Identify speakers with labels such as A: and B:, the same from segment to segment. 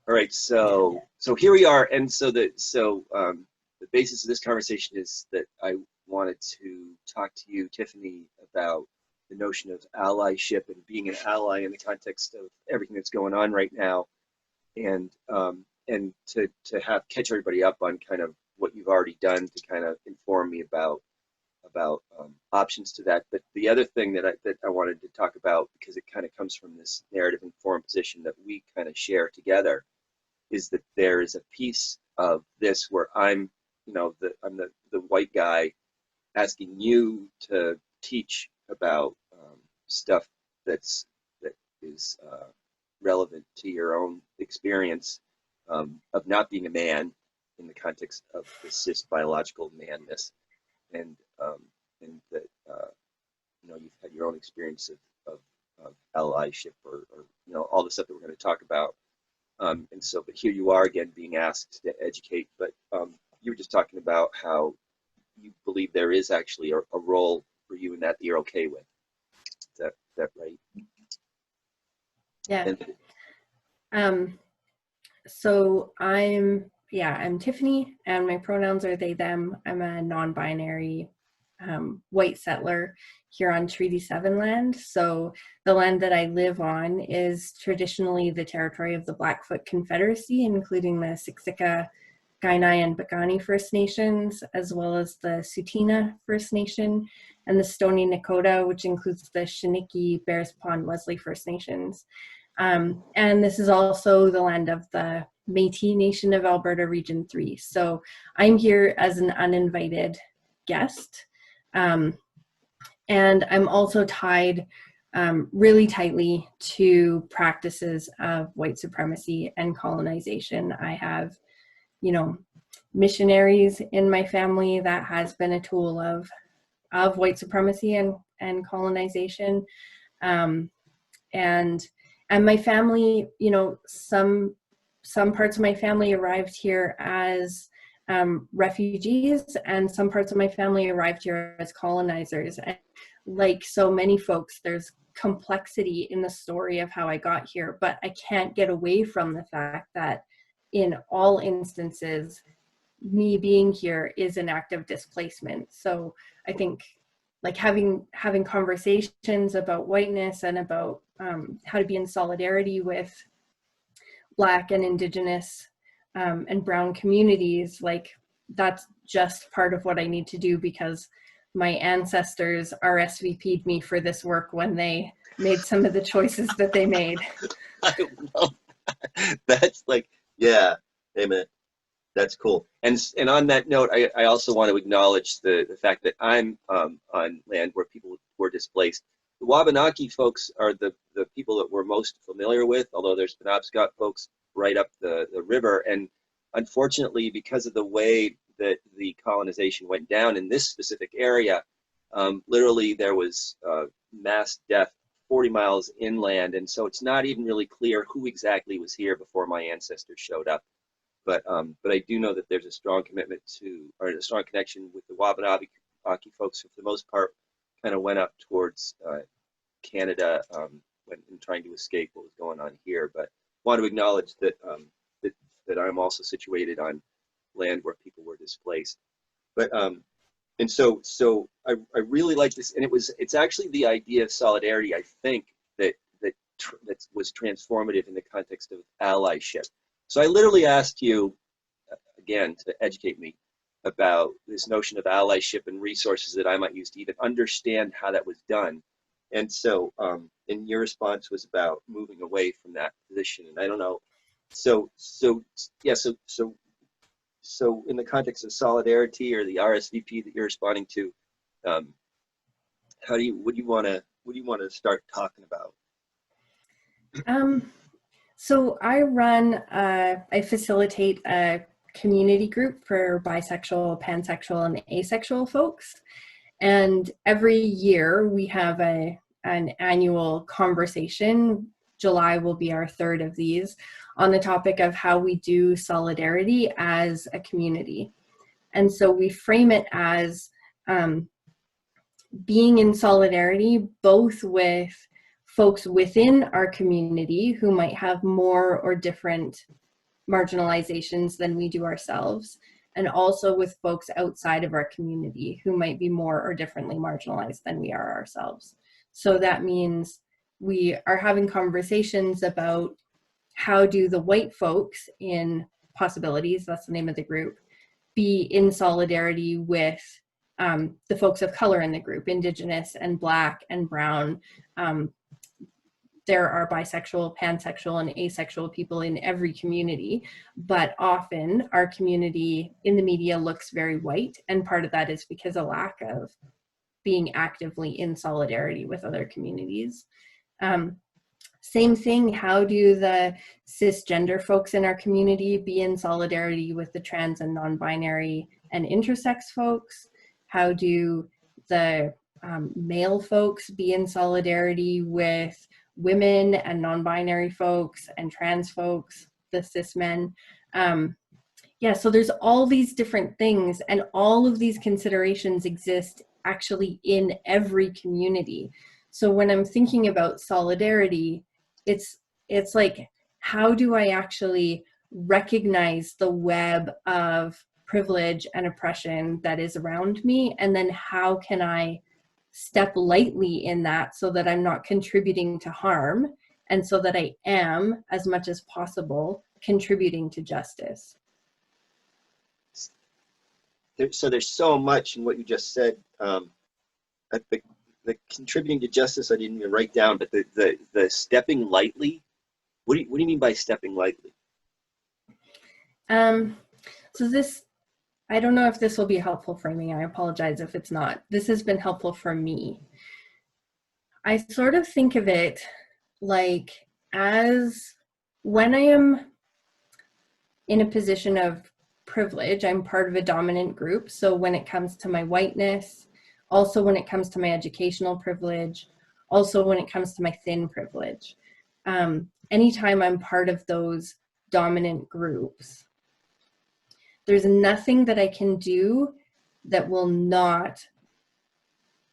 A: All right, so here we are, and the basis of this conversation is that I wanted to talk to you, Tiffany, about the notion of allyship and being an ally in the context of everything that's going on right now, and to have catch everybody up on kind of what you've already done to kind of inform me about options to that. But the other thing that I wanted to talk about, because it kind of comes from this narrative informed position that we kind of share together, is that there is a piece of this where I'm the white guy asking you to teach about stuff that is relevant to your own experience of not being a man in the context of the cis biological manness, and and that you've had your own experience of allyship or all the stuff that we're going to talk about. But here you are again being asked to educate. But you were just talking about how you believe there is actually a role for you in that you're okay with. Is that right?
B: Yeah. So I'm Tiffany, and my pronouns are they, them. I'm a non-binary white settler here on Treaty 7 land. So the land that I live on is traditionally the territory of the Blackfoot Confederacy, including the Siksika, Kainai, and Piikani First Nations, as well as the Tsuut'ina First Nation, and the Stoney Nakoda, which includes the Chiniki, Bears Pond, Wesley First Nations. And this is also the land of the Métis Nation of Alberta Region 3. So I'm here as an uninvited guest. And I'm also tied really tightly to practices of white supremacy and colonization. I have, missionaries in my family. That has been a tool of white supremacy and colonization. And my family, some parts of my family arrived here as refugees, and some parts of my family arrived here as colonizers. And like so many folks, there's complexity in the story of how I got here, but I can't get away from the fact that in all instances, me being here is an act of displacement. So I think like having conversations about whiteness and about how to be in solidarity with Black and Indigenous and Brown communities, like that's just part of what I need to do, because my ancestors RSVP'd me for this work when they made some of the choices that they made.
A: I love that. That's like, yeah, amen. That's cool. And on that note, I also want to acknowledge the fact that I'm on land where people were displaced. The Wabanaki folks are the people that we're most familiar with, although there's Penobscot folks right up the river. And unfortunately, because of the way that the colonization went down in this specific area, literally there was mass death 40 miles inland. And so it's not even really clear who exactly was here before my ancestors showed up. But I do know that there's a strong commitment or a strong connection with the Wabanaki folks, who for the most part kind of went up towards Canada when trying to escape what was going on here. But want to acknowledge that that I'm also situated on land where people were displaced. But and so I really like this, and it's actually the idea of solidarity, I think, that was transformative in the context of allyship. So I literally asked you, again, to educate me about this notion of allyship and resources that I might use to even understand how that was done. And so, and your response was about moving away from that position. And I don't know. So in the context of solidarity or the RSVP that you're responding to, what do you want to start talking about?
B: So I facilitate a community group for bisexual, pansexual, and asexual folks. And every year we have an annual conversation. July will be our third of these, on the topic of how we do solidarity as a community. And so we frame it as being in solidarity both with folks within our community who might have more or different marginalizations than we do ourselves, and also with folks outside of our community who might be more or differently marginalized than we are ourselves. So that means we are having conversations about how do the white folks in Possibilities, that's the name of the group, be in solidarity with the folks of color in the group, Indigenous and Black and Brown. There are bisexual, pansexual, and asexual people in every community, but often our community in the media looks very white, and part of that is because of lack of being actively in solidarity with other communities. Same thing, how do the cisgender folks in our community be in solidarity with the trans and non-binary and intersex folks? How do the male folks be in solidarity with women and non-binary folks and trans folks, the cis men? Yeah, so there's all these different things, and all of these considerations exist actually in every community. So when I'm thinking about solidarity, it's like, how do I actually recognize the web of privilege and oppression that is around me, and then how can I step lightly in that so that I'm not contributing to harm, and so that I am, as much as possible, contributing to justice.
A: So there's so much in what you just said. The contributing to justice, I didn't even write down, but the stepping lightly. What do you mean by stepping lightly?
B: So this, I don't know if this will be helpful for me. I apologize if it's not. This has been helpful for me. I sort of think of it like as when I am in a position of privilege, I'm part of a dominant group. So when it comes to my whiteness, also when it comes to my educational privilege, also when it comes to my thin privilege, anytime I'm part of those dominant groups, there's nothing that I can do that will not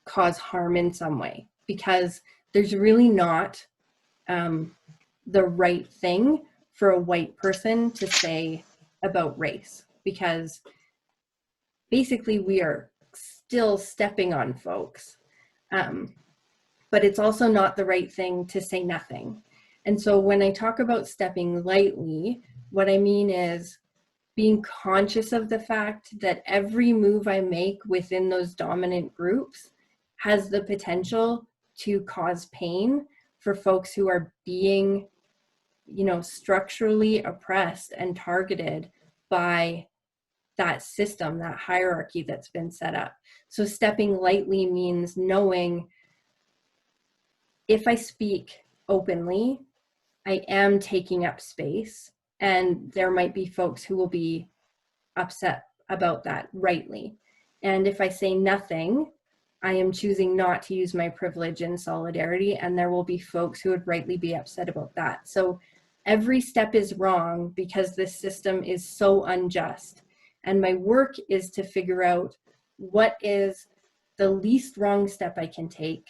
B: cause harm in some way, because there's really not the right thing for a white person to say about race, because basically we are still stepping on folks. But it's also not the right thing to say nothing. And so when I talk about stepping lightly, what I mean is being conscious of the fact that every move I make within those dominant groups has the potential to cause pain for folks who are being, structurally oppressed and targeted by that system, that hierarchy that's been set up. So stepping lightly means knowing if I speak openly, I am taking up space, and there might be folks who will be upset about that, rightly. And if I say nothing, I am choosing not to use my privilege in solidarity, and there will be folks who would rightly be upset about that. So every step is wrong because this system is so unjust. And my work is to figure out what is the least wrong step I can take,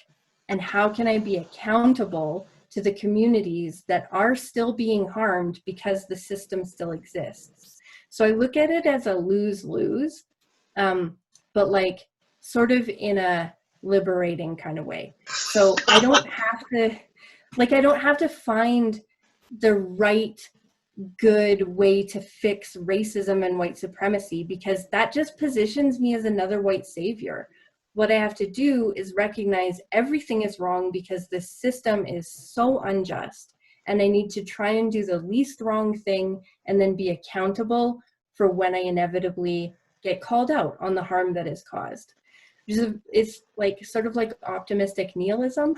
B: and how can I be accountable to the communities that are still being harmed because the system still exists. So I look at it as a lose-lose, but like sort of in a liberating kind of way. So I don't have to find the right good way to fix racism and white supremacy, because that just positions me as another white savior. What I have to do is recognize everything is wrong because this system is so unjust, and I need to try and do the least wrong thing and then be accountable for when I inevitably get called out on the harm that is caused. It's like sort of like optimistic nihilism.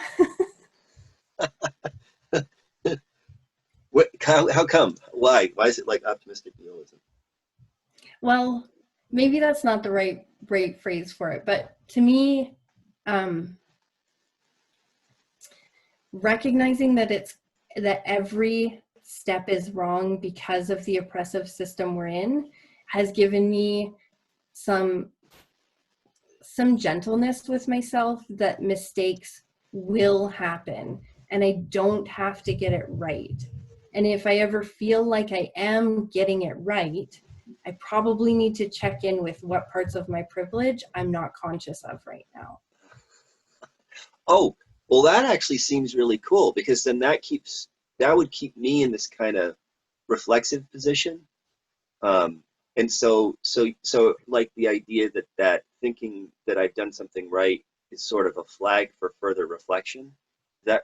A: How come? Why? Why is it like optimistic nihilism?
B: Well, maybe that's not the right phrase for it, but to me, recognizing that every step is wrong because of the oppressive system we're in has given me some gentleness with myself, that mistakes will happen and I don't have to get it right. And if I ever feel like I am getting it right, I probably need to check in with what parts of my privilege I'm not conscious of right now.
A: Oh, well, that actually seems really cool because then that would keep me in this kind of reflexive position. Um, and so like the idea that thinking that I've done something right is sort of a flag for further reflection. That,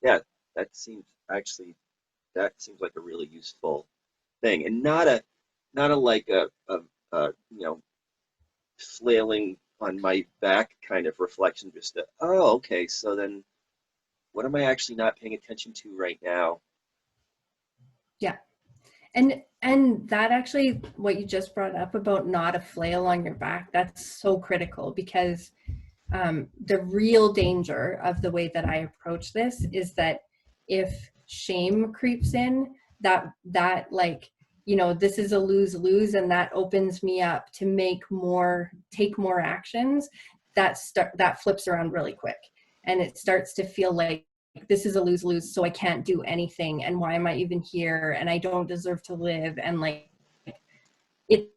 A: yeah, that seems actually that seems like a really useful thing, and not a like a flailing on my back kind of reflection. Just that, oh, okay, so then what am I actually not paying attention to right now?
B: Yeah. And that actually, what you just brought up about not a flail on your back, that's so critical, because the real danger of the way that I approach this is that if shame creeps in, that like, this is a lose-lose, and that opens me up to take more actions, that flips around really quick, and it starts to feel like this is a lose-lose, so I can't do anything, and why am I even here, and I don't deserve to live, and like it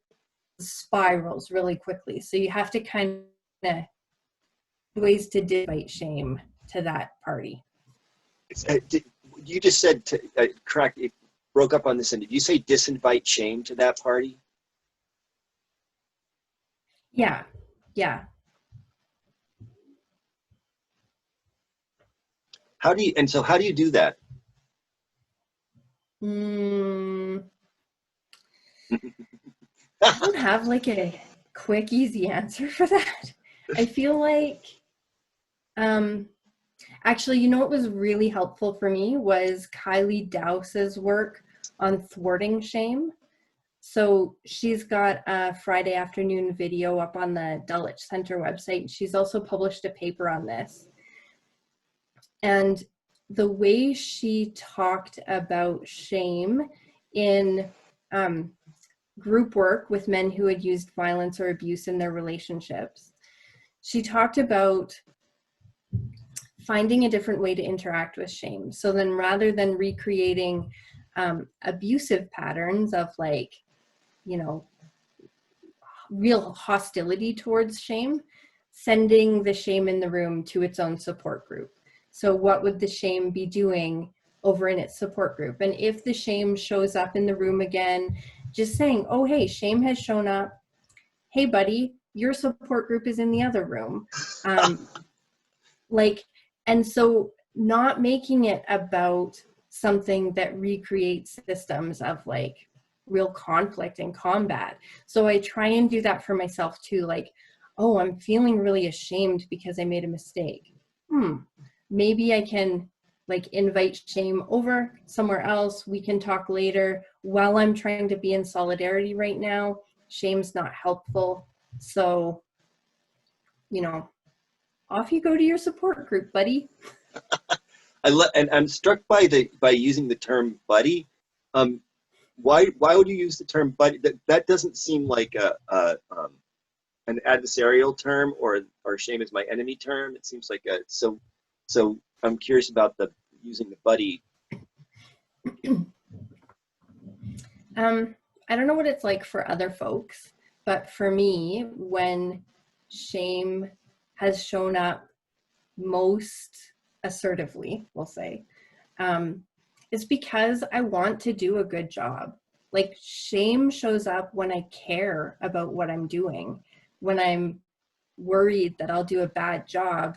B: spirals really quickly. So you have to kind of ways to invite shame to that party.
A: You just said correct. It broke up on this end. Did you say disinvite shame to that party?
B: Yeah, yeah.
A: How do you do that?
B: Mm, I don't have like a quick, easy answer for that. I feel like, um, actually, what was really helpful for me was Kylie Douse's work on thwarting shame. So she's got a Friday afternoon video up on the Dulwich Center website. She's also published a paper on this. And the way she talked about shame in group work with men who had used violence or abuse in their relationships, she talked about finding a different way to interact with shame. So then rather than recreating abusive patterns of like, real hostility towards shame, sending the shame in the room to its own support group. So what would the shame be doing over in its support group? And if the shame shows up in the room again, just saying, oh, hey, shame has shown up. Hey, buddy, your support group is in the other room. Like, and so not making it about something that recreates systems of like real conflict and combat. So I try and do that for myself too. Like, oh, I'm feeling really ashamed because I made a mistake. Maybe I can like invite shame over somewhere else. We can talk later. While I'm trying to be in solidarity right now, shame's not helpful. So, off you go to your support group, buddy.
A: And I'm struck by using the term buddy. Um, why would you use the term buddy? That doesn't seem like an adversarial term, or shame is my enemy term. It seems like so. I'm curious about the using the buddy.
B: I don't know what it's like for other folks, but for me, when shame has shown up most assertively, we'll say, it's because I want to do a good job. Like, shame shows up when I care about what I'm doing, when I'm worried that I'll do a bad job.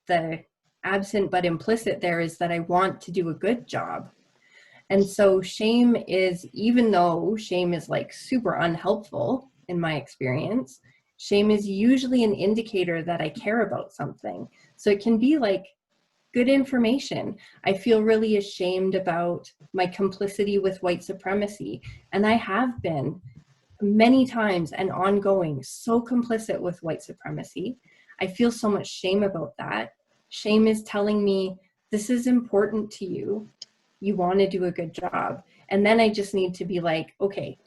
B: The absent but implicit there is that I want to do a good job. And so shame is, even though shame is like super unhelpful in my experience, shame is usually an indicator that I care about something. So it can be like good information. I feel really ashamed about my complicity with white supremacy. And I have been many times and ongoing so complicit with white supremacy. I feel so much shame about that. Shame is telling me this is important to you. You want to do a good job. And then I just need to be like, okay,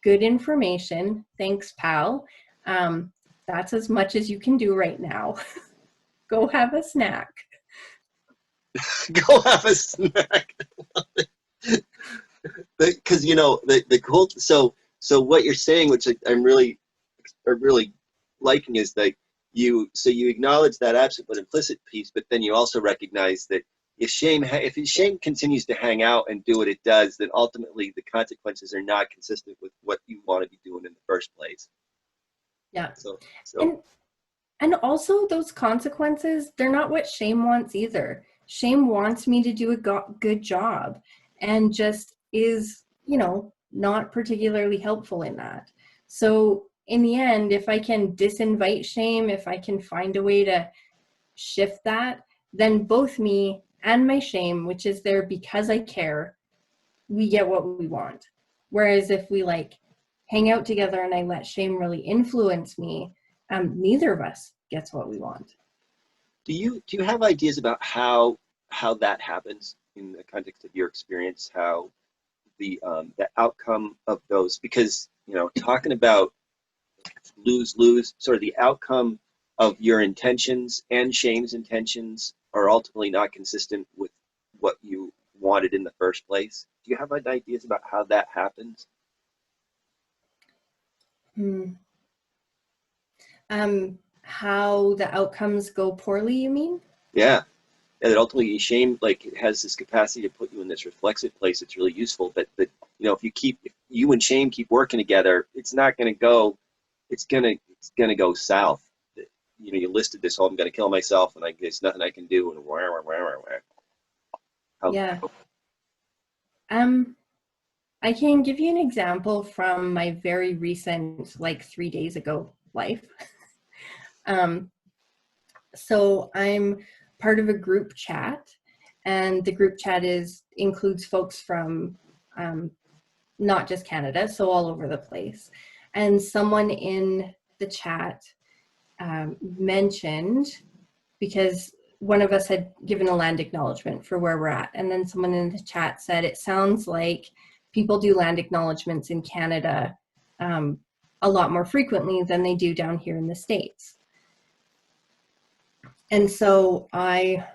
B: good information. Thanks, pal. That's as much as you can do right now. Go have a snack.
A: Go have a snack. Because the cool. So what you're saying, which I'm really liking, is that you acknowledge that absent but implicit piece, but then you also recognize that if shame continues to hang out and do what it does, then ultimately the consequences are not consistent with what you want to be doing in the first place.
B: Yeah.
A: So
B: And And also, those consequences, they're not what shame wants either. Shame wants me to do a good job and just is, not particularly helpful in that. So, in the end, if I can disinvite shame, if I can find a way to shift that, then both me and my shame, which is there because I care, we get what we want. Whereas if we like hang out together and I let shame really influence me, neither of us gets what we want.
A: do you have ideas about how that happens in the context of your experience? How the outcome of those, because talking about lose lose, sort of the outcome of your intentions and shame's intentions are ultimately not consistent with what you wanted in the first place. Do you have ideas about how that happens?
B: Hmm. How the outcomes go poorly, you mean?
A: Yeah, and that ultimately shame, like, it has this capacity to put you in this reflexive place. It's really useful, but if you and shame keep working together, it's not going to go. It's gonna go south. You listed this whole, I'm going to kill myself, and there's nothing I can do, and how.
B: Yeah. Um, I can give you an example from my very recent, like 3 days ago, life. Um, so I'm part of a group chat, and the group chat includes folks from not just Canada, so all over the place. And someone in the chat mentioned, because one of us had given a land acknowledgement for where we're at, and then someone in the chat said, it sounds like people do land acknowledgements in Canada a lot more frequently than they do down here in the States. And so I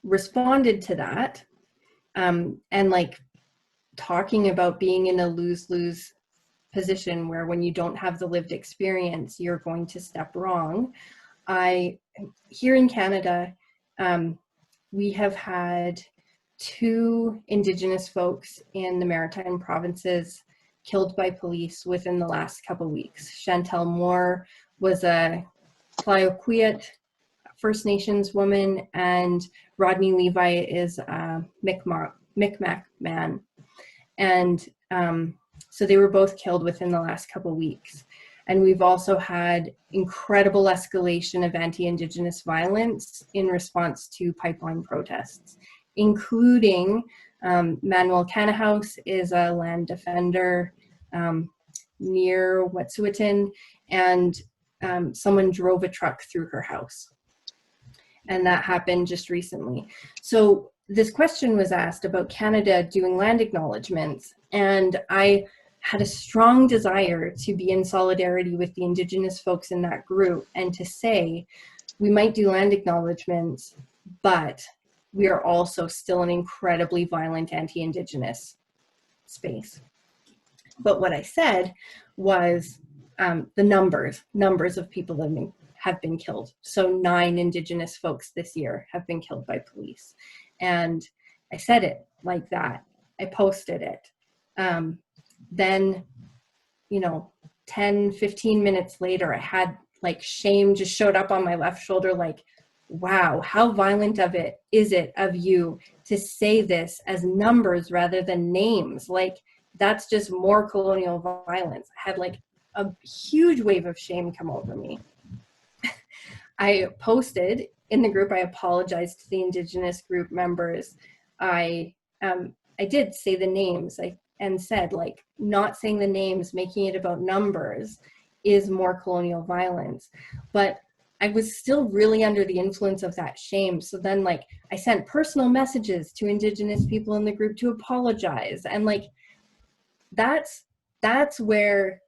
B: responded to that, and like talking about being in a lose-lose position where when you don't have the lived experience, you're going to step wrong. Here in Canada, we have had 2 Indigenous folks in the Maritime provinces killed by police within the last couple of weeks. Chantel Moore was a Playoquet First Nations woman, and Rodney Levi is a Mi'kmaq man. And so they were both killed within the last couple of weeks. And we've also had incredible escalation of anti-Indigenous violence in response to pipeline protests, including Manuel Cannahouse is a land defender near Wet'suwet'en, and someone drove a truck through her house. And that happened just recently. So this question was asked about Canada doing land acknowledgements, and I had a strong desire to be in solidarity with the Indigenous folks in that group and to say, we might do land acknowledgements, but we are also still an incredibly violent anti-Indigenous space. But what I said was the numbers of people that have been killed. So 9 Indigenous folks this year have been killed by police. And I said it like that. I posted it. Then, 10, 15 minutes later, I had like shame just showed up on my left shoulder, like, wow, how violent is it of you to say this as numbers rather than names? Like, that's just more colonial violence. I had like a huge wave of shame come over me. I posted in the group, I apologized to the Indigenous group members. I did say the names, and said, like, not saying the names, making it about numbers is more colonial violence. But I was still really under the influence of that shame. So then, like, I sent personal messages to Indigenous people in the group to apologize. And like, that's where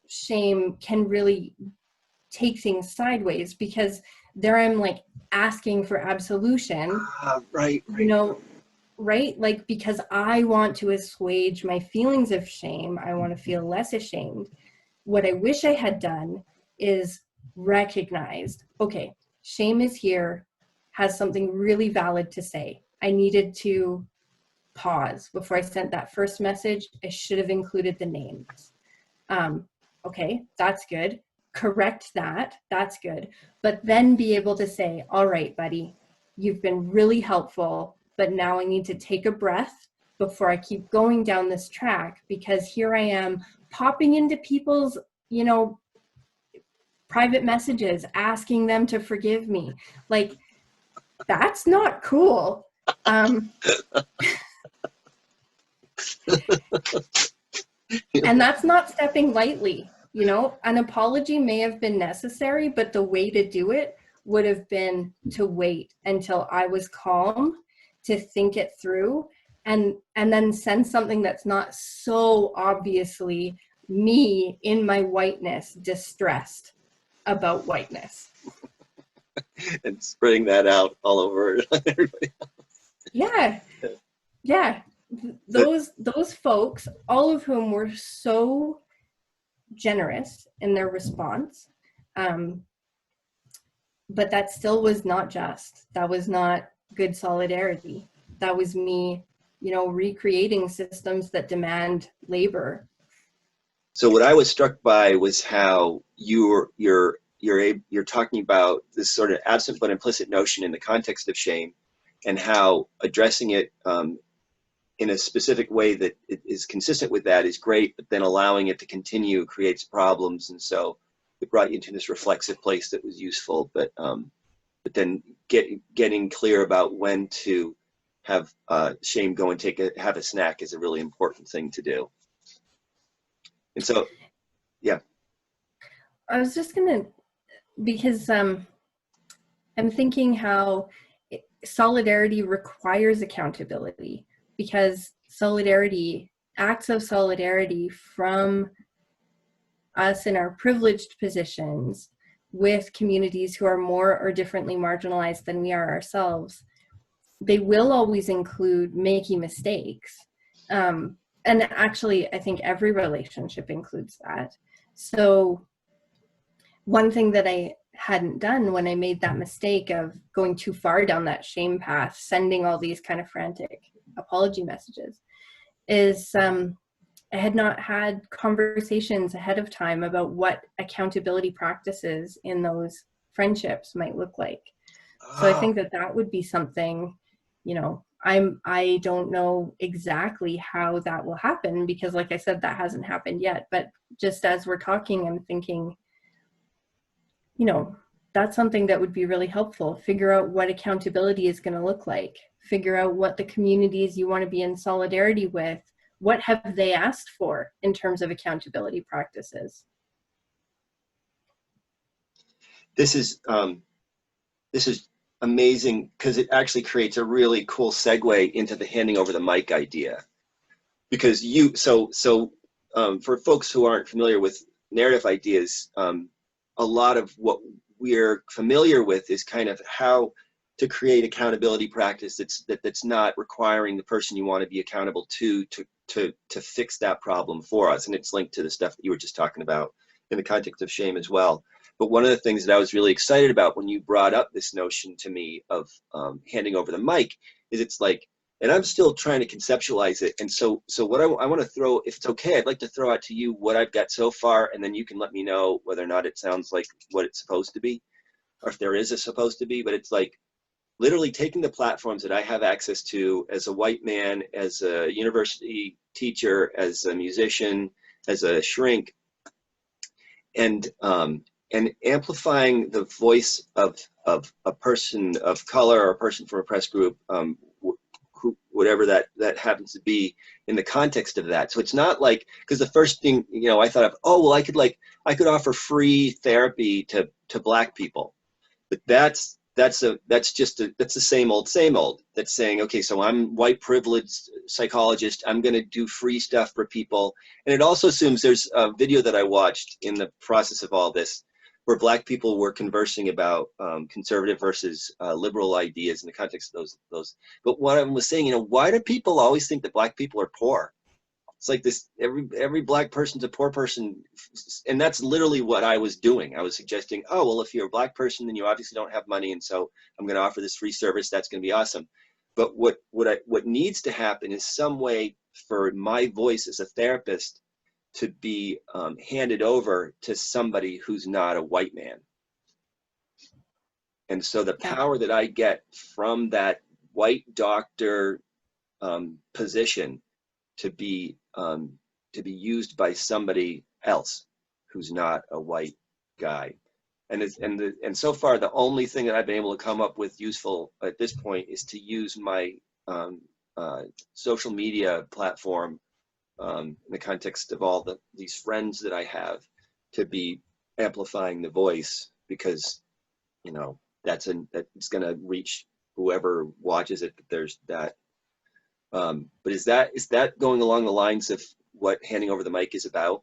B: shame can really take things sideways, because there I'm like asking for absolution,
A: Right.
B: right? Like, because I want to assuage my feelings of shame, I want to feel less ashamed. What I wish I had done is recognized, okay, shame is here, has something really valid to say. I needed to pause before I sent that first message. I should have included the names. Okay, that's good. Correct that. That's good. But then be able to say, all right, buddy, you've been really helpful, but now I need to take a breath before I keep going down this track, because here I am popping into people's, you know, private messages, asking them to forgive me. Like, that's not cool. And that's not stepping lightly. You know, an apology may have been necessary, but the way to do it would have been to wait until I was calm, to think it through, and then send something that's not so obviously me in my whiteness distressed about whiteness.
A: And spreading that out all over everybody.
B: Yeah. Yeah. Those folks, all of whom were so generous in their response, but that still was not just. That was not good solidarity. That was me, you know, recreating systems that demand labor.
A: So what I was struck by was how you're talking about this sort of absent but implicit notion in the context of shame, and how addressing it in a specific way that is consistent with that is great, but then allowing it to continue creates problems. And so it brought you into this reflexive place that was useful, but then getting clear about when to have shame go and have a snack is a really important thing to do. And so, yeah.
B: I was just gonna, because I'm thinking how solidarity requires accountability, because acts of solidarity from us in our privileged positions with communities who are more or differently marginalized than we are ourselves, they will always include making mistakes. And actually, I think every relationship includes that. So one thing that I hadn't done when I made that mistake of going too far down that shame path, sending all these kind of frantic apology messages, is I had not had conversations ahead of time about what accountability practices in those friendships might look like. So I think that would be something, you know, I don't know exactly how that will happen, because like I said, that hasn't happened yet. But just as we're talking, I'm thinking, you know, that's something that would be really helpful. Figure out what accountability is going to look like. Figure out what the communities you want to be in solidarity with, what have they asked for in terms of accountability practices.
A: This is amazing, because it actually creates a really cool segue into the handing over the mic idea. Because for folks who aren't familiar with narrative ideas, a lot of what we're familiar with is kind of how to create accountability practice that's not requiring the person you want to be accountable to fix that problem for us. And it's linked to the stuff that you were just talking about in the context of shame as well. But one of the things that I was really excited about when you brought up this notion to me of handing over the mic is it's like, and I'm still trying to conceptualize it. And so what I want to throw, if it's okay, I'd like to throw out to you what I've got so far, and then you can let me know whether or not it sounds like what it's supposed to be, or if there is a supposed to be. But it's like literally taking the platforms that I have access to as a white man, as a university teacher, as a musician, as a shrink, and amplifying the voice of a person of color or a person from a oppressed group, whatever that happens to be in the context of that. So it's not like, because the first thing, you know, I thought of, oh, well, I could offer free therapy to Black people, but that's the same old. That's saying, okay, so I'm white privileged psychologist, I'm going to do free stuff for people. And it also assumes, there's a video that I watched in the process of all this where Black people were conversing about conservative versus liberal ideas in the context of those. But what I was saying, why do people always think that Black people are poor? It's like this, every Black person's a poor person. And that's literally what I was doing. I was suggesting, oh, well, if you're a Black person, then you obviously don't have money. And so I'm going to offer this free service. That's going to be awesome. But what needs to happen is some way for my voice as a therapist to be handed over to somebody who's not a white man. And so the
B: Yeah.
A: power that I get from that white doctor position to be used by somebody else who's not a white guy. And so far, the only thing that I've been able to come up with useful at this point is to use my social media platform in the context of all these friends that I have to be amplifying the voice, because that's going to reach whoever watches it. That there's that. But is that going along the lines of what handing over the mic is about?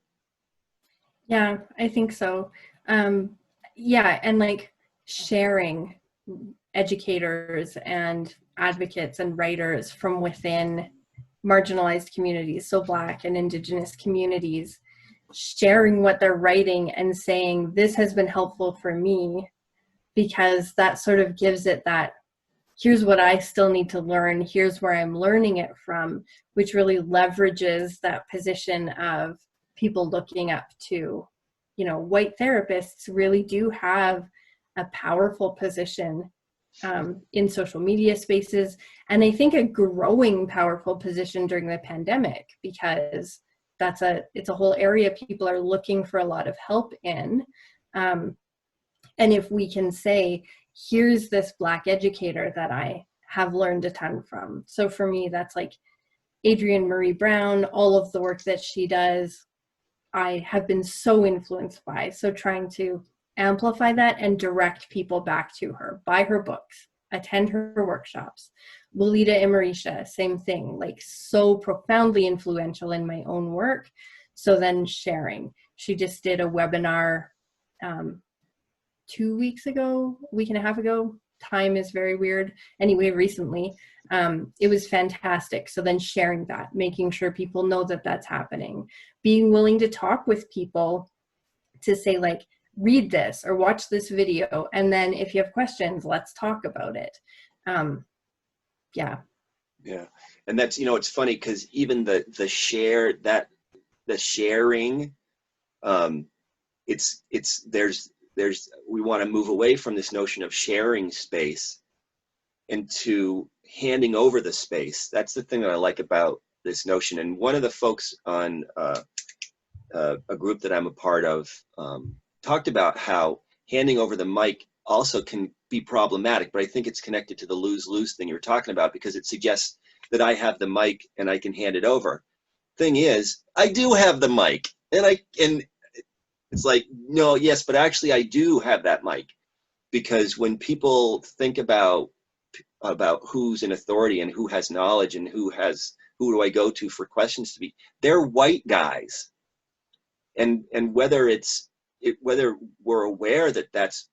B: Yeah, I think so. Yeah, and like sharing educators and advocates and writers from within marginalized communities, so Black and Indigenous communities, sharing what they're writing and saying, this has been helpful for me, because that sort of gives it that, here's what I still need to learn, here's where I'm learning it from, which really leverages that position of people looking up to, white therapists really do have a powerful position in social media spaces. And I think a growing powerful position during the pandemic, because it's a whole area people are looking for a lot of help in. And if we can say, here's this Black educator that I have learned a ton from. So for me, that's like Adrienne Marie Brown, all of the work that she does, I have been so influenced by. So trying to amplify that and direct people back to her, buy her books, attend her workshops. Lolita Emerisha, same thing, like so profoundly influential in my own work. So then sharing. She just did a webinar 2 weeks ago, a week and a half ago. Time is very weird. Anyway, recently, it was fantastic. So then sharing that, making sure people know that that's happening, being willing to talk with people to say, like, read this or watch this video, and then if you have questions, let's talk about it. Yeah.
A: And that's, it's funny because even the sharing, there's we want to move away from this notion of sharing space into handing over the space. That's the thing that I like about this notion. And one of the folks on a group that I'm a part of talked about how handing over the mic also can be problematic, but I think it's connected to the lose-lose thing you're talking about, because it suggests that I have the mic and I can hand it over. Thing is, I do have the mic, and it's like, no, yes, but actually I do have that mic, because when people think about who's in authority and who has knowledge and who do I go to for questions to be, they're white guys. And whether whether we're aware that that's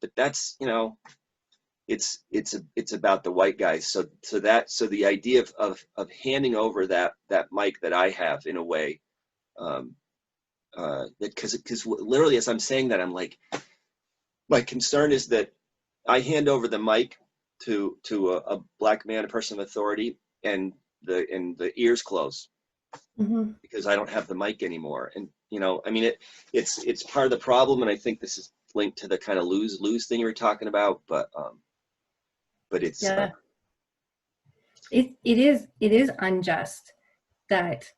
A: it's about the white guys. So the idea of handing over that mic that I have, in a way, because literally as I'm saying that, I'm like, my concern is that I hand over the mic to a Black man, a person of authority, and the ears close, because I don't have the mic anymore. And I mean, it's part of the problem, and I think this is linked to the kind of lose thing you were talking about. But it's
B: it is unjust that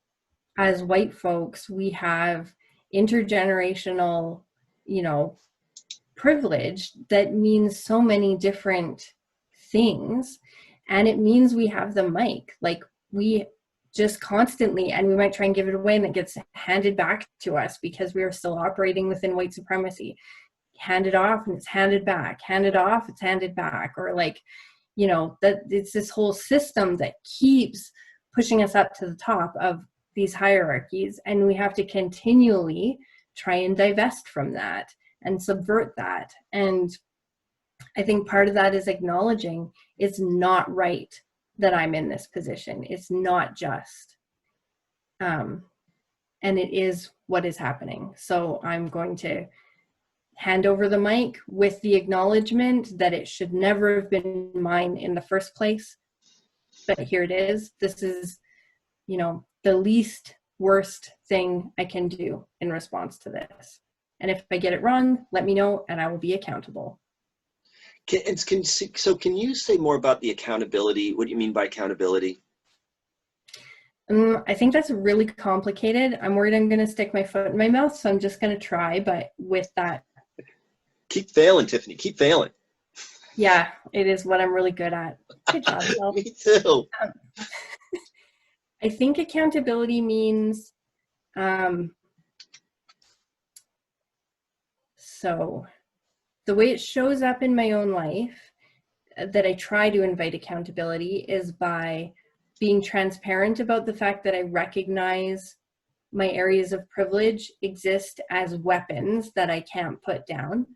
B: as white folks we have intergenerational privilege that means so many different things, and it means we have the mic, like we just constantly, and we might try and give it away, and it gets handed back to us because we are still operating within white supremacy. Hand it off and it's handed back, hand it off, it's handed back, or like that it's this whole system that keeps pushing us up to the top of these hierarchies, and we have to continually try and divest from that and subvert that. And I think part of that is acknowledging it's not right that I'm in this position. It's not just. And it is what is happening. So I'm going to hand over the mic with the acknowledgement that it should never have been mine in the first place. But here it is. This is, the least worst thing I can do in response to this. And if I get it wrong, let me know and I will be accountable.
A: Can you say more about the accountability? What do you mean by accountability?
B: I think that's really complicated. I'm worried I'm going to stick my foot in my mouth, so I'm just going to try. But with that,
A: Keep failing, Tiffany. Keep failing.
B: yeah, it is what I'm really good at. Good job, Phil.
A: Me too.
B: I think accountability means, so the way it shows up in my own life that I try to invite accountability is by being transparent about the fact that I recognize my areas of privilege exist as weapons that I can't put down.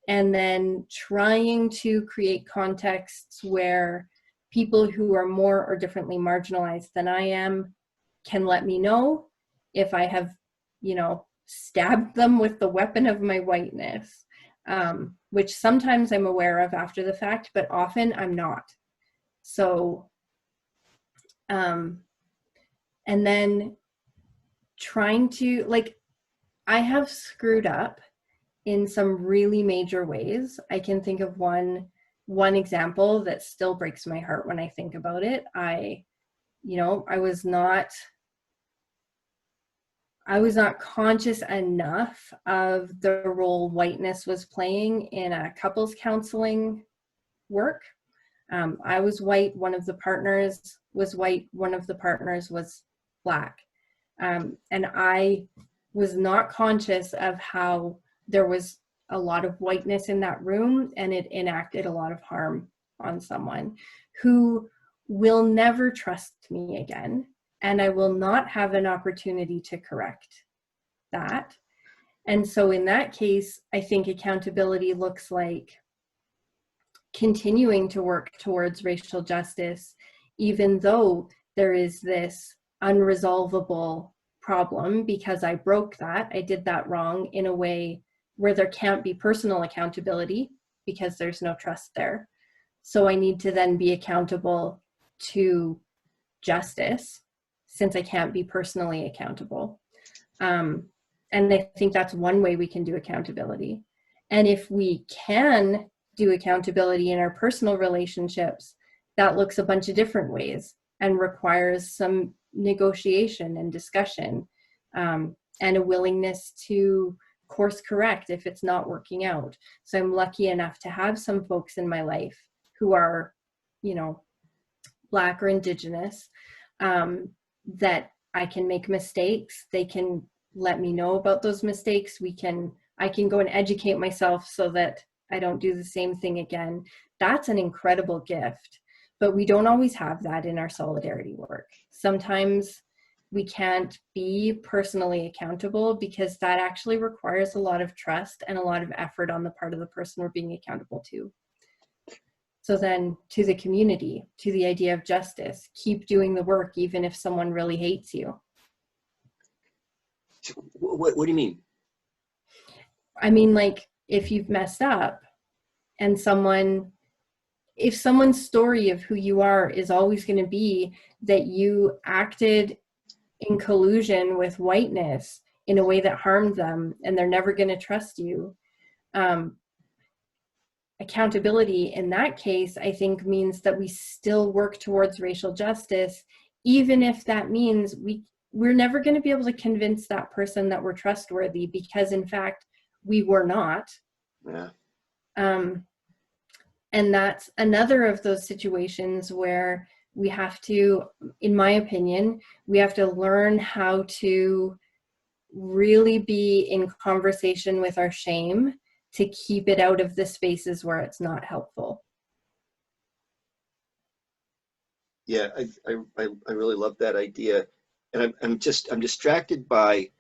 B: And then trying to create contexts where people who are more or differently marginalized than I am can let me know if I have, stabbed them with the weapon of my whiteness, which sometimes I'm aware of after the fact, but often I'm not. So, and then trying to, I have screwed up in some really major ways. I can think of one example that still breaks my heart when I think about it. I was not conscious enough of the role whiteness was playing in a couples counseling work. I was white, one of the partners was white, one of the partners was Black. And I was not conscious of how there was a lot of whiteness in that room, and it enacted a lot of harm on someone who will never trust me again, and I will not have an opportunity to correct that. And so in that case, I think accountability looks like continuing to work towards racial justice, even though there is this unresolvable problem because I broke that, I did that wrong in a way where there can't be personal accountability because there's no trust there. So I need to then be accountable to justice since I can't be personally accountable. And I think that's one way we can do accountability. And if we can do accountability in our personal relationships, that looks a bunch of different ways and requires some negotiation and discussion, and a willingness to course correct if it's not working out. So I'm lucky enough to have some folks in my life who are, Black or Indigenous, that I can make mistakes. They can let me know about those mistakes. I can go and educate myself so that I don't do the same thing again. That's an incredible gift, but we don't always have that in our solidarity work. Sometimes we can't be personally accountable because that actually requires a lot of trust and a lot of effort on the part of the person we're being accountable to. So then to the community, to the idea of justice, keep doing the work even if someone really hates you.
A: What do you mean?
B: I mean, if you've messed up and if someone's story of who you are is always going to be that you acted in collusion with whiteness in a way that harmed them and they're never going to trust you, accountability in that case, I think, means that we still work towards racial justice, even if that means we're never going to be able to convince that person that we're trustworthy because in fact we were not.
A: Yeah.
B: And that's another of those situations where we have to, in my opinion, we have to learn how to really be in conversation with our shame to keep it out of the spaces where it's not helpful.
A: Yeah, I really love that idea, and I'm distracted by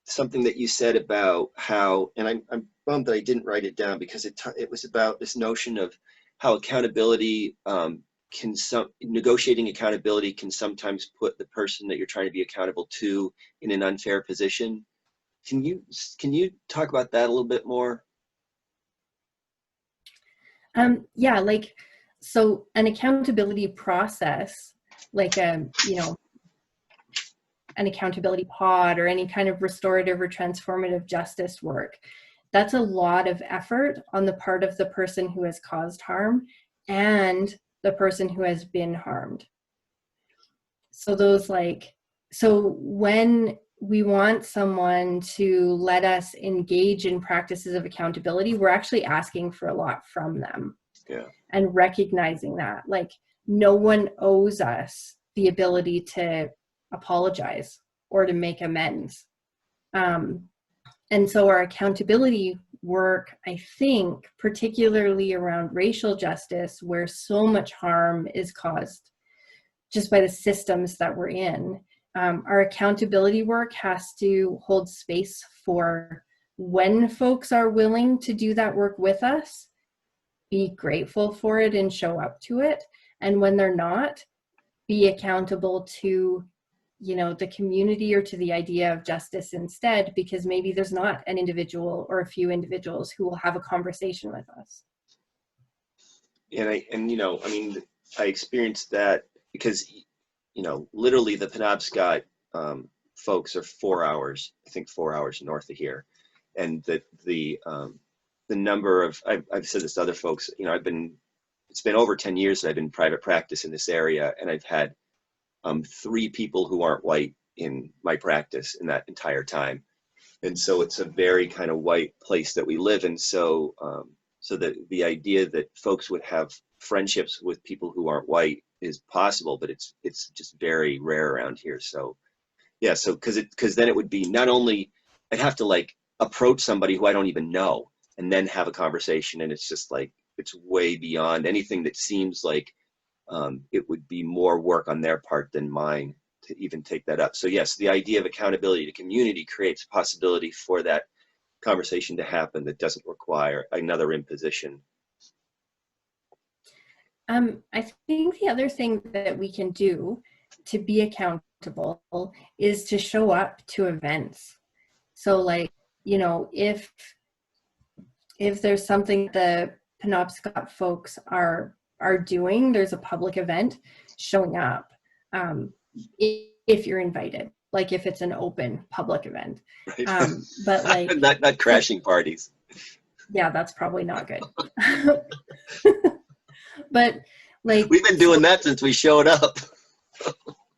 A: something that you said about how, and I'm bummed that I didn't write it down because it was about this notion of how accountability negotiating accountability can sometimes put the person that you're trying to be accountable to in an unfair position. Can you talk about that a little bit more?
B: Yeah, like, so an accountability process, like an accountability pod or any kind of restorative or transformative justice work, that's a lot of effort on the part of the person who has caused harm and the person who has been harmed. So so when we want someone to let us engage in practices of accountability, we're actually asking for a lot from them.
A: Yeah.
B: And recognizing that, like, no one owes us the ability to apologize or to make amends. And so our accountability work, I think, particularly around racial justice, where so much harm is caused just by the systems that we're in, our accountability work has to hold space for when folks are willing to do that work with us, be grateful for it and show up to it. And when they're not, be accountable to, the community or to the idea of justice instead, because maybe there's not an individual or a few individuals who will have a conversation with us.
A: I experienced that because, literally the Penobscot folks are 4 hours, I think 4 hours north of here. And the number of, I've said this to other folks, it's been over 10 years that I've been in private practice in this area, and I've had 3 people who aren't white in my practice in that entire time. And so it's a very kind of white place that we live in. So the idea that folks would have friendships with people who aren't white is possible, but it's just very rare around here. So yeah, so because then it would be, not only I'd have to like approach somebody who I don't even know and then have a conversation, and it's just like it's way beyond anything that seems like it would be more work on their part than mine to even take that up. So yes, the idea of accountability to community creates possibility for that conversation to happen that doesn't require another imposition.
B: I think the other thing that we can do to be accountable is to show up to events. So like, if there's something the Penobscot folks are doing, there's a public event, showing up, if you're invited, like if it's an open public event.
A: Right.
B: But like
A: not crashing parties.
B: Yeah, that's probably not good. But like,
A: we've been doing that since we showed up.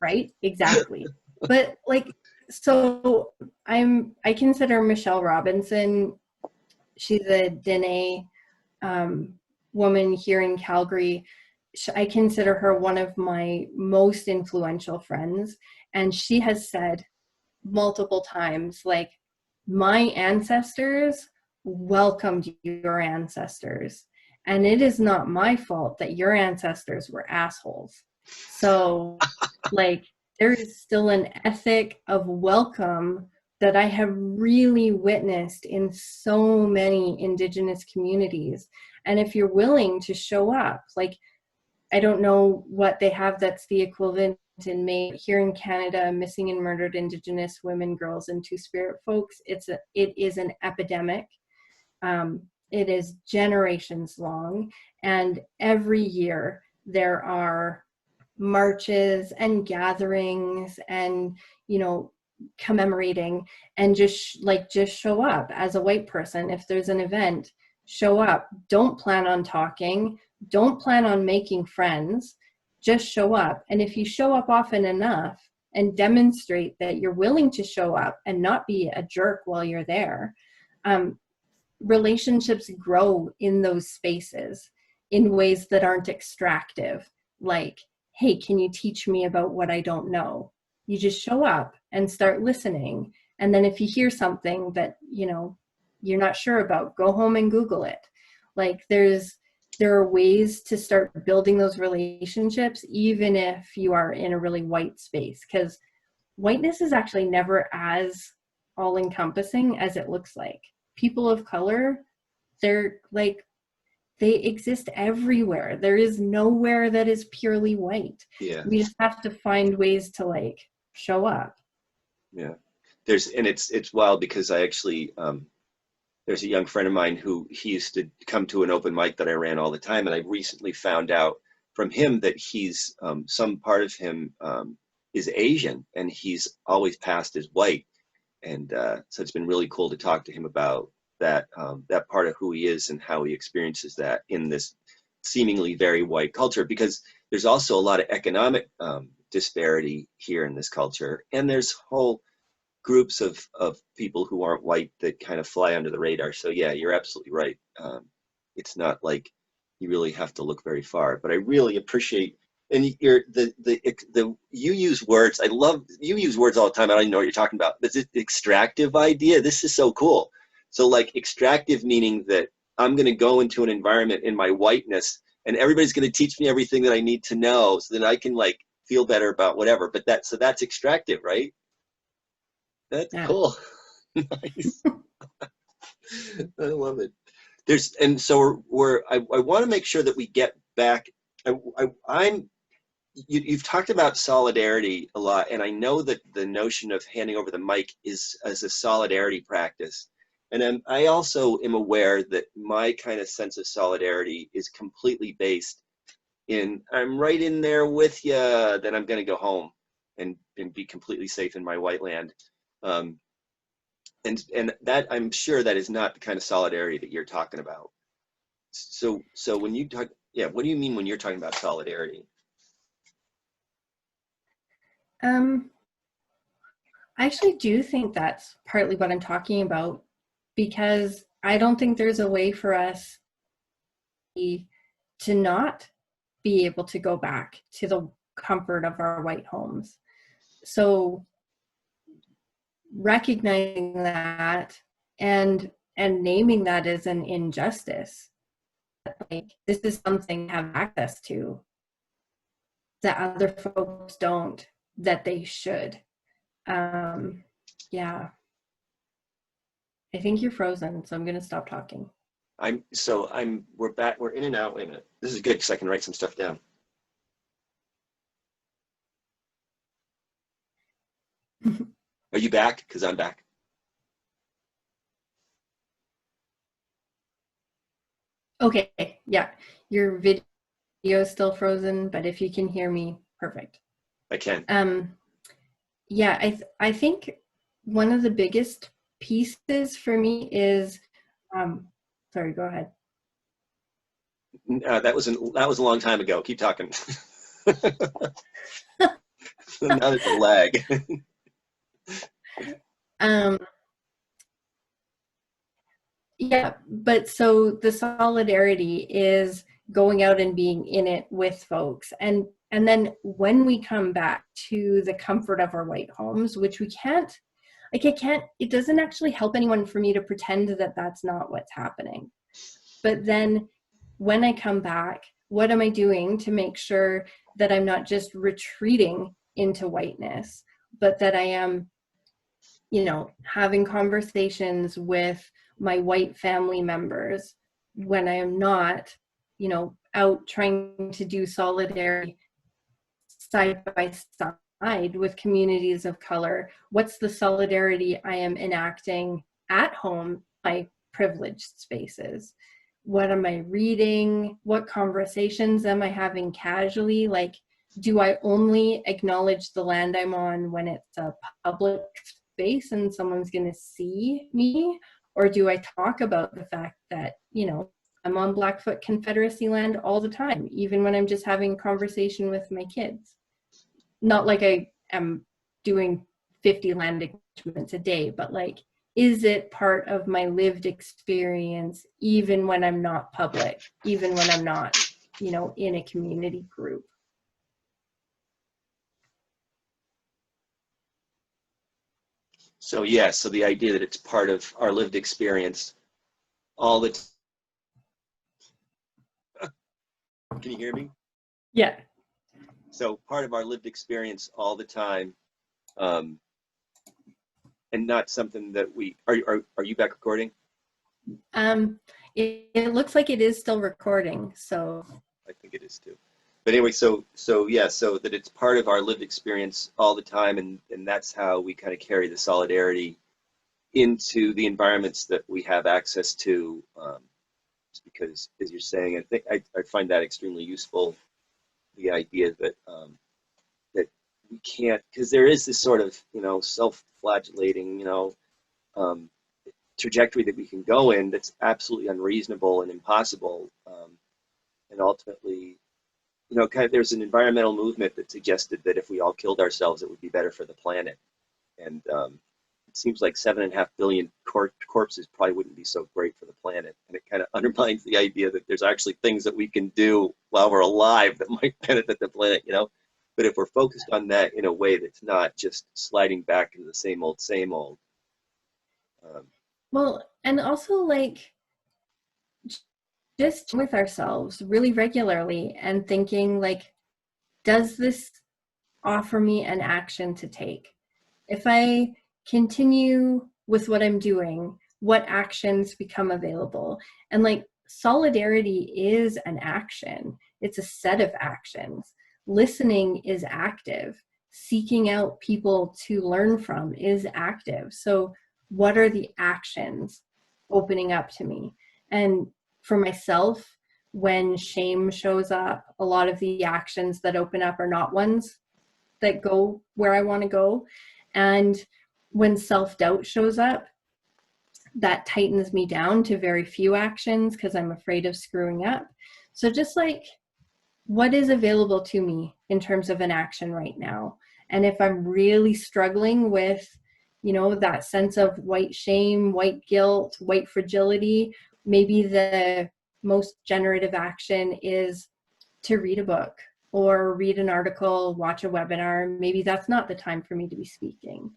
B: Right, exactly. But like, so I consider Michelle Robinson, she's a Dene woman here in Calgary. I consider her one of my most influential friends, and she has said multiple times, like, my ancestors welcomed your ancestors, and it is not my fault that your ancestors were assholes. So like, there is still an ethic of welcome that I have really witnessed in so many Indigenous communities. And if you're willing to show up, like, I don't know what they have that's the equivalent in May here in Canada, missing and murdered Indigenous women, girls, and Two-Spirit folks. It is an epidemic. It is generations long, and every year there are marches and gatherings and commemorating, and just show up as a white person. If there's an event, show up. Don't plan on talking, don't plan on making friends, just show up. And if you show up often enough and demonstrate that you're willing to show up and not be a jerk while you're there, relationships grow in those spaces in ways that aren't extractive. Like, hey, can you teach me about what I don't know? You just show up and start listening. And then if you hear something that, you're not sure about, go home and Google it. Like, there are ways to start building those relationships, even if you are in a really white space, because whiteness is actually never as all encompassing as it looks like. people of color, they're like, they exist everywhere. There is nowhere that is purely white.
A: Yeah.
B: We just have to find ways to like show up.
A: Yeah. It's wild because I actually, there's a young friend of mine who he used to come to an open mic that I ran all the time, and I recently found out from him that he's some part of him is Asian, and he's always passed as white, and so it's been really cool to talk to him about that part of who he is and how he experiences that in this seemingly very white culture. Because there's also a lot of economic disparity here in this culture, and there's whole groups of people who aren't white that kind of fly under the radar. So yeah, you're absolutely right. It's not like you really have to look very far. But I really appreciate, and you're the you use words. I love you use words all the time. I don't even know what you're talking about. This extractive idea. This is so cool. So like extractive meaning that I'm going to go into an environment in my whiteness, and everybody's going to teach me everything that I need to know, so that I can like feel better about whatever. But that's extractive, right? That's
B: Yeah.
A: cool. Nice. I love it. And so I want to make sure that we get back. I'm you've talked about solidarity a lot, and I know that the notion of handing over the mic is as a solidarity practice. And I also am aware that my kind of sense of solidarity is completely based in I'm right in there with you, then I'm going to go home and be completely safe in my white land. Um, and that I'm sure that is not the kind of solidarity that you're talking about. So when you talk, yeah, what do you mean when you're talking about solidarity?
B: Um, I actually do think that's partly what I'm talking about, because I don't think there's a way for us to not be able to go back to the comfort of our white homes. So recognizing that and naming that as an injustice, like this is something I have access to that other folks don't, that they should. Yeah, I think you're frozen, so I'm gonna stop talking.
A: We're back, we're in and out. Wait a minute. This is good because I can write some stuff down. Are you back? Because I'm back.
B: Okay, yeah, your video is still frozen, but if you can hear me, perfect.
A: I can.
B: Yeah, I think one of the biggest pieces for me is, sorry, go ahead.
A: That was a long time ago. Keep talking. Now there's a lag.
B: Um, yeah, but so the solidarity is going out and being in it with folks, and then when we come back to the comfort of our white homes, which we can't, like it doesn't actually help anyone for me to pretend that that's not what's happening. But then when I come back, what am I doing to make sure that I'm not just retreating into whiteness, but that I am, having conversations with my white family members when I am not, out trying to do solidarity side by side with communities of color? What's the solidarity I am enacting at home, my privileged spaces? What am I reading? What conversations am I having casually? Like, do I only acknowledge the land I'm on when it's a public space and someone's going to see me? Or do I talk about the fact that, I'm on Blackfoot Confederacy land all the time, even when I'm just having a conversation with my kids? Not like I am doing 50 land acknowledgements a day, but like, is it part of my lived experience, even when I'm not public, even when I'm not, in a community group?
A: So yeah, so the idea that it's part of our lived experience all the can you hear me?
B: Yeah.
A: So part of our lived experience all the time, um, and not something that we are you back recording?
B: Um, it looks like it is still recording, so
A: I think it is too. But anyway, so yeah, so that it's part of our lived experience all the time, and that's how we kind of carry the solidarity into the environments that we have access to. Because, as you're saying, I think I find that extremely useful. The idea that that we can't, because there is this sort of self-flagellating um, trajectory that we can go in that's absolutely unreasonable and impossible, and ultimately kind of there's an environmental movement that suggested that if we all killed ourselves, it would be better for the planet. And it seems like 7.5 billion corpses probably wouldn't be so great for the planet. And it kind of undermines the idea that there's actually things that we can do while we're alive that might benefit the planet. But if we're focused on that in a way that's not just sliding back into the same old. Um,
B: well, and also like just with ourselves really regularly and thinking like, does this offer me an action to take? If I continue with what I'm doing, what actions become available? And like solidarity is an action, it's a set of actions. Listening is active. Seeking out people to learn from is active. So, what are the actions opening up to me? And for myself, when shame shows up, a lot of the actions that open up are not ones that go where I want to go. And when self-doubt shows up, that tightens me down to very few actions because I'm afraid of screwing up. So just like what is available to me in terms of an action right now? And if I'm really struggling with, that sense of white shame, white guilt, white fragility, maybe the most generative action is to read a book or read an article, watch a webinar. Maybe that's not the time for me to be speaking.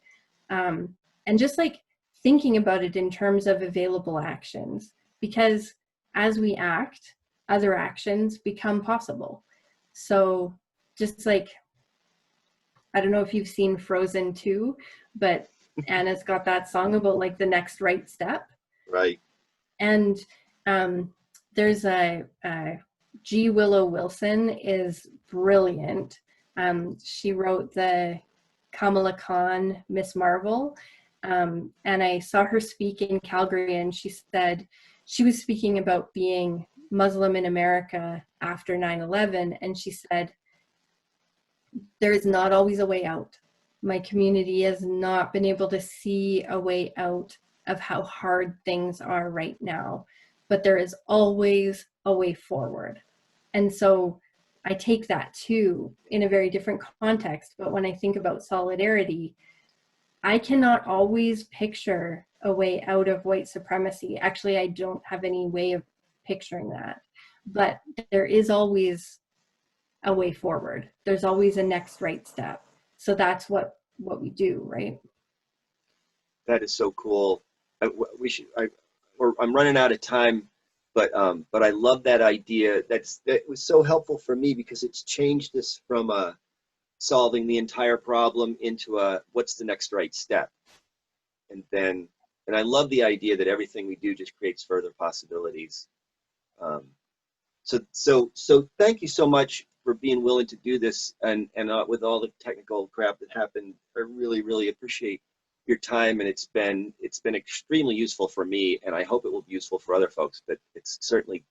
B: And just like thinking about it in terms of available actions, because as we act, other actions become possible. So just like, I don't know if you've seen Frozen 2, but Anna's got that song about like the next right step.
A: right.
B: And there's G. Willow Wilson is brilliant. She wrote the Kamala Khan Miss Marvel. And I saw her speak in Calgary, and she said she was speaking about being Muslim in America after 9/11. And she said, there is not always a way out. My community has not been able to see a way out of how hard things are right now, but there is always a way forward. And so I take that too in a very different context. But when I think about solidarity, I cannot always picture a way out of white supremacy. Actually, I don't have any way of picturing that. But there is always a way forward. There's always a next right step. So that's what we do, right?
A: That is so cool. We should. I'm running out of time, but I love that idea. That was so helpful for me because it's changed this from solving the entire problem into a what's the next right step, and then and I love the idea that everything we do just creates further possibilities. Um, so thank you so much for being willing to do this, and with all the technical crap that happened, I really appreciate your time, and it's been extremely useful for me, and I hope it will be useful for other folks. But it's certainly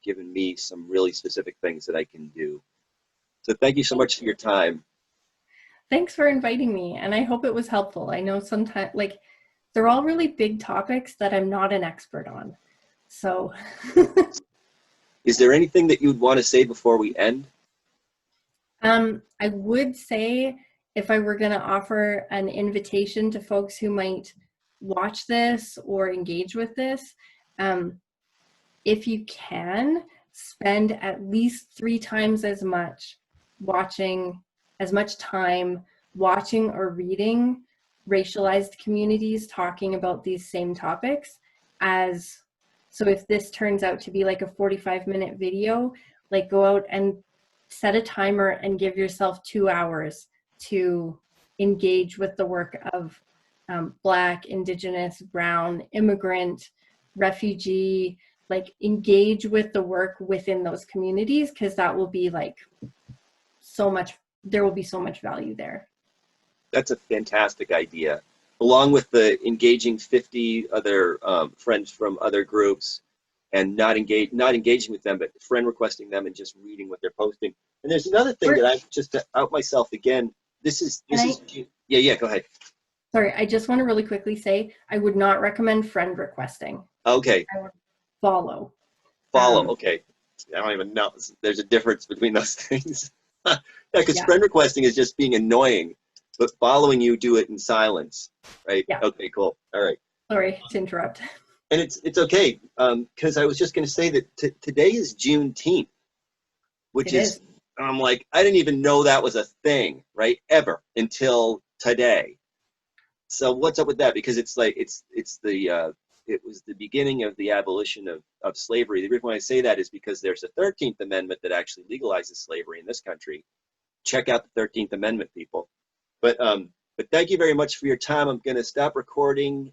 A: given me some really specific things that I can do. So thank you so much for your time.
B: Thanks for inviting me, and I hope it was helpful. I know sometimes, like, they're all really big topics that I'm not an expert on. So,
A: Is there anything that you'd want to say before we end?
B: I would say if I were going to offer an invitation to folks who might watch this or engage with this, um, if you can, spend at least 3 times as much watching, as much time watching or reading racialized communities talking about these same topics as, so if this turns out to be like a 45-minute video, like go out and set a timer and give yourself 2 hours to engage with the work of Black, Indigenous, Brown, immigrant, refugee, like engage with the work within those communities, because that will be like so much, there will be so much value there.
A: That's a fantastic idea. Along with the engaging 50 other friends from other groups, and not engaging with them, but friend requesting them and just reading what they're posting. And there's another thing
B: Or
A: that I just to out myself again.
B: can
A: This
B: I,
A: is yeah, go ahead.
B: sorry, I just want to really quickly say I would not recommend friend requesting.
A: Okay,
B: I would follow.
A: follow. Okay, I don't even know. There's a difference between those things. Yeah, because
B: Yeah,
A: friend requesting is just being annoying, but following you do it in silence, right?
B: yeah.
A: Okay, cool. All right.
B: Sorry to interrupt.
A: And it's okay, because I was just going to say that today is Juneteenth, which
B: It is.
A: is, I'm like, I didn't even know that was a thing, right? Ever until today. So what's up with that? Because it's like it's the it was the beginning of the abolition of slavery. The reason why I say that is because there's a 13th Amendment that actually legalizes slavery in this country. Check out the 13th Amendment, people. But thank you very much for your time. I'm going to stop recording.